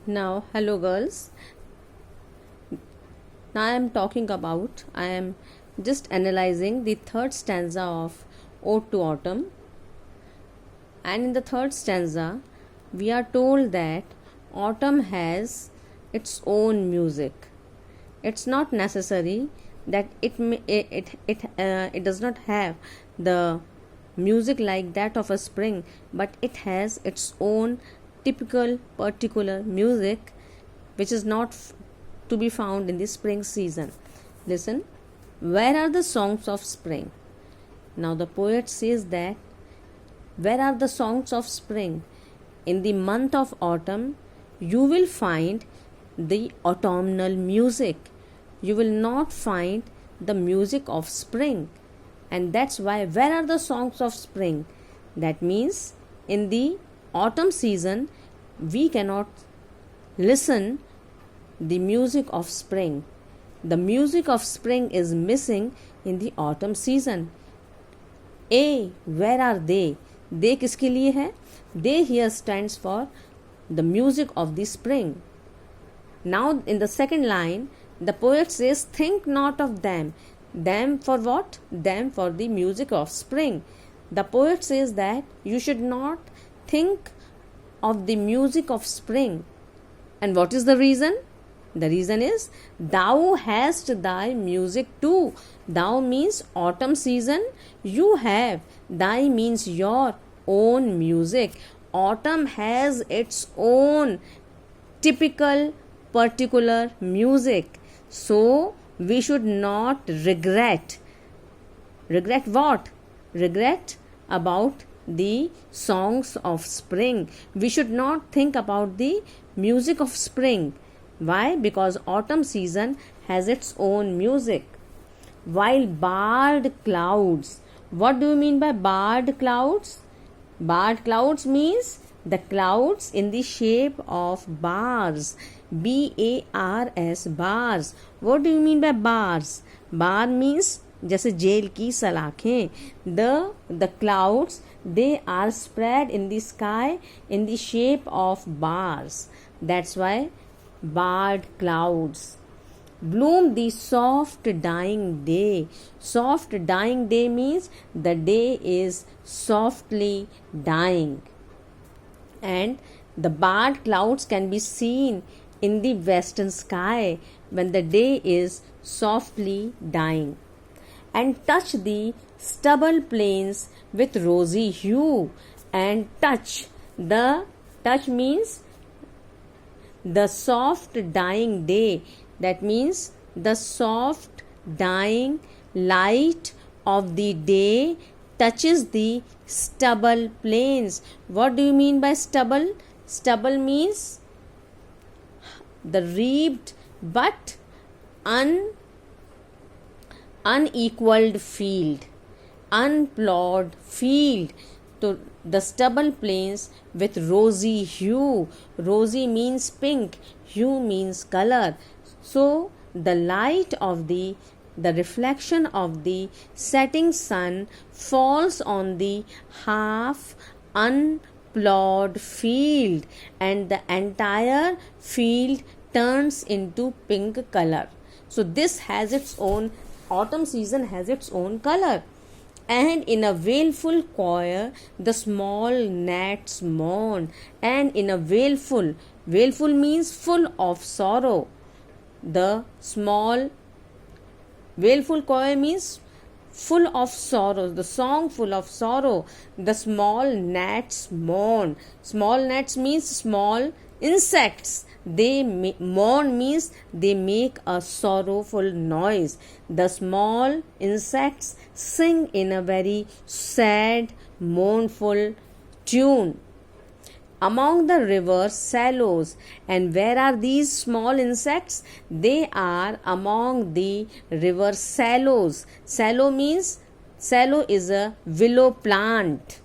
Now, hello girls. Now I am just analyzing the third stanza of Ode to Autumn. And in the third stanza, we are told that autumn has its own music. It's not necessary that it does not have the music like that of a spring, but it has its own typical particular music which is not to be found in the spring season. Listen, where are the songs of spring? Now the poet says that where are the songs of spring? In the month of autumn, you will find the autumnal music. You will not find the music of spring. And that's why, where are the songs of spring? That means in the autumn season, we cannot listen the music of spring. The music of spring is missing in the autumn season. Where are they? They किसके लिए है? They here stands for the music of the spring. Now in the second line, the poet says, think not of them. Them for what? Them for the music of spring. The poet says that you should not think of the music of spring. And what is the reason? The reason is, thou hast thy music too. Thou means autumn season. You have. Thy means your own music. Autumn has its own typical particular music. So we should not regret. Regret what? Regret about the songs of spring. We should not think about the music of spring. Why? Because autumn season has its own music. While barred clouds. What do you mean by barred clouds? Barred clouds means the clouds in the shape of bars. B-A-R-S, bars. What do you mean by bars? Bar means जैसे jail की सलाखें. The clouds, they are spread in the sky in the shape of bars. That's why barred clouds. Bloom the soft dying day. Soft dying day means the day is softly dying. And the barred clouds can be seen in the western sky when the day is softly dying. And touch the stubble plains with rosy hue. And touch means the soft dying day. That means the soft dying light of the day touches the stubble plains. What do you mean by stubble? Stubble means the reaped but unequaled field, unplowed field. So the stubble plains with rosy hue. Rosy means pink, hue means color. So the light of the reflection of the setting sun falls on the half unplowed field, and the entire field turns into pink color. So this has its own, autumn season has its own color. And in a wailful choir the small gnats mourn. And in a wailful means full of sorrow. The small wailful choir means full of sorrow, the song full of sorrow. The small gnats mourn. Small gnats means small insects. They mourn means they make a sorrowful noise. The small insects sing in a very sad, mournful tune. Among the river shallows. And where are these small insects? They are among the river shallows. Shallow is a willow plant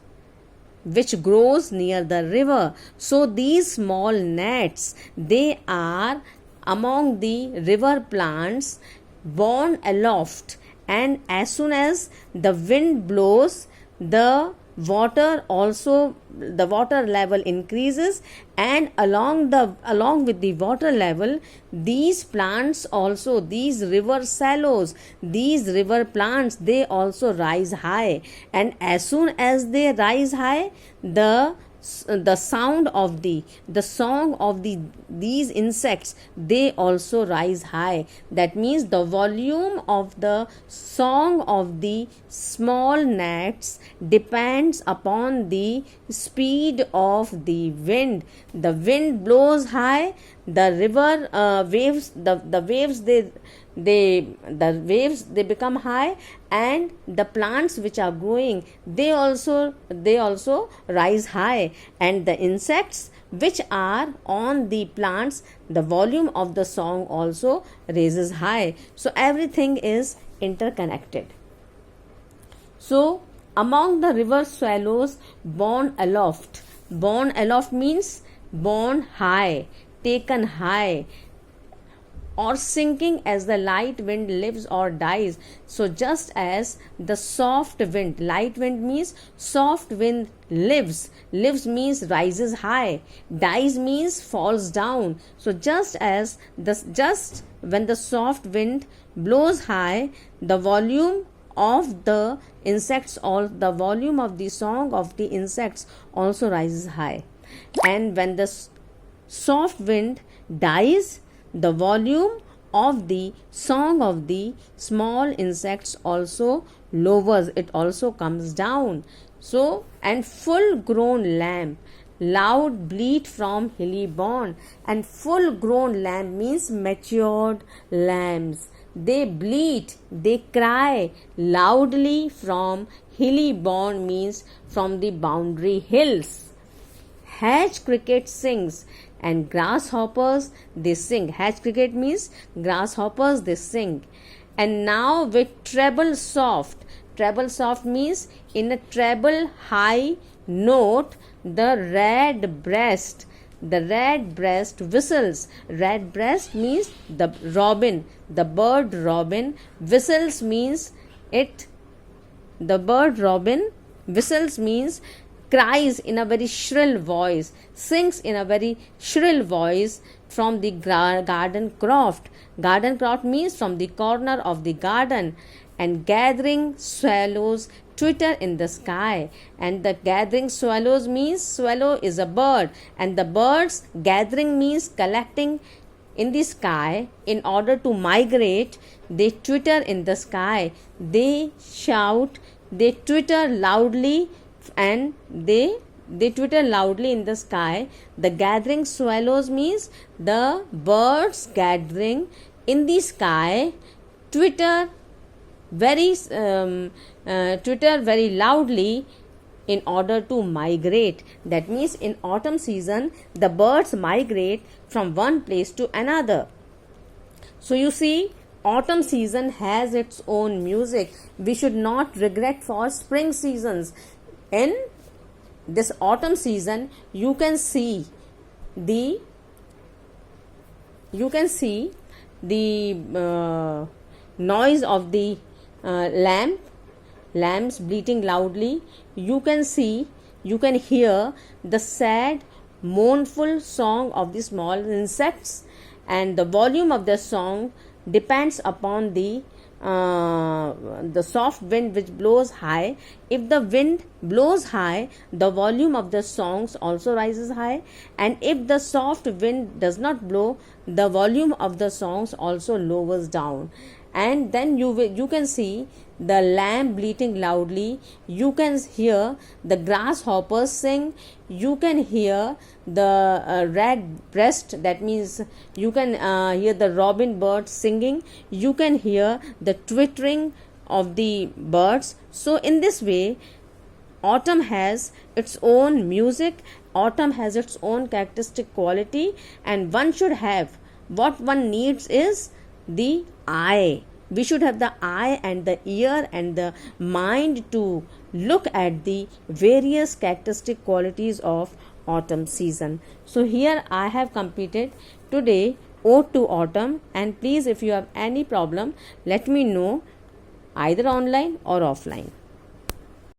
which grows near the river. So these small gnats, they are among the river plants, borne aloft, and as soon as the wind blows, the the water level increases, and along with the water level, these plants also, these river shallows, these river plants, they also rise high. And as soon as they rise high, the sound of the song of these insects, they also rise high. That means the volume of the song of the small gnats depends upon the speed of the wind. The wind blows high, the river waves, the waves they become high, and the plants which are growing, they also rise high, and the insects which are on the plants, the volume of the song also raises high. So everything is interconnected. So among the river swallows borne aloft means borne high, taken high, or sinking as the light wind lives or dies. So just as the soft wind, light wind means soft wind, lives means rises high, dies means falls down. So just when the soft wind blows high, the volume of the insects, or the volume of the song of the insects also rises high. And when the soft wind dies, the volume of the song of the small insects also lowers, it also comes down. So, and full grown lamb loud bleat from hilly bourne. And full grown lamb means matured lambs, they bleat, they cry loudly from hilly bourne means from the boundary hills. Hatch cricket sings, and grasshoppers they sing. Hatch cricket means grasshoppers they sing. And now with treble soft means in a treble high note, the red breast whistles. Red breast means the bird robin. Whistles means the bird robin whistles means cries in a very shrill voice, sings in a very shrill voice from the garden croft. Garden croft means from the corner of the garden. And gathering swallows twitter in the sky. And the gathering swallows means swallow is a bird, and the birds gathering means collecting in the sky in order to migrate. They twitter in the sky, they shout, they twitter loudly, and they twitter loudly in the sky. The gathering swallows means the birds gathering in the sky twitter very loudly in order to migrate. That means in autumn season the birds migrate from one place to another. So you see, autumn season has its own music. We should not regret for spring seasons. In this autumn season, you can see the noise of the lambs bleating loudly. You can hear the sad mournful song of the small insects, and the volume of the song depends upon the soft wind which blows high. If the wind blows high, the volume of the songs also rises high, and if the soft wind does not blow, the volume of the songs also lowers down. And then you can see the lamb bleating loudly, you can hear the grasshoppers sing, you can hear the red breast, that means you can hear the robin bird singing, you can hear the twittering of the birds. So in this way, autumn has its own music, autumn has its own characteristic quality, and one should have, what one needs is the eye. We should have the eye and the ear and the mind to look at the various characteristic qualities of autumn season. So here I have completed today Ode to Autumn, and please, if you have any problem, let me know either online or offline.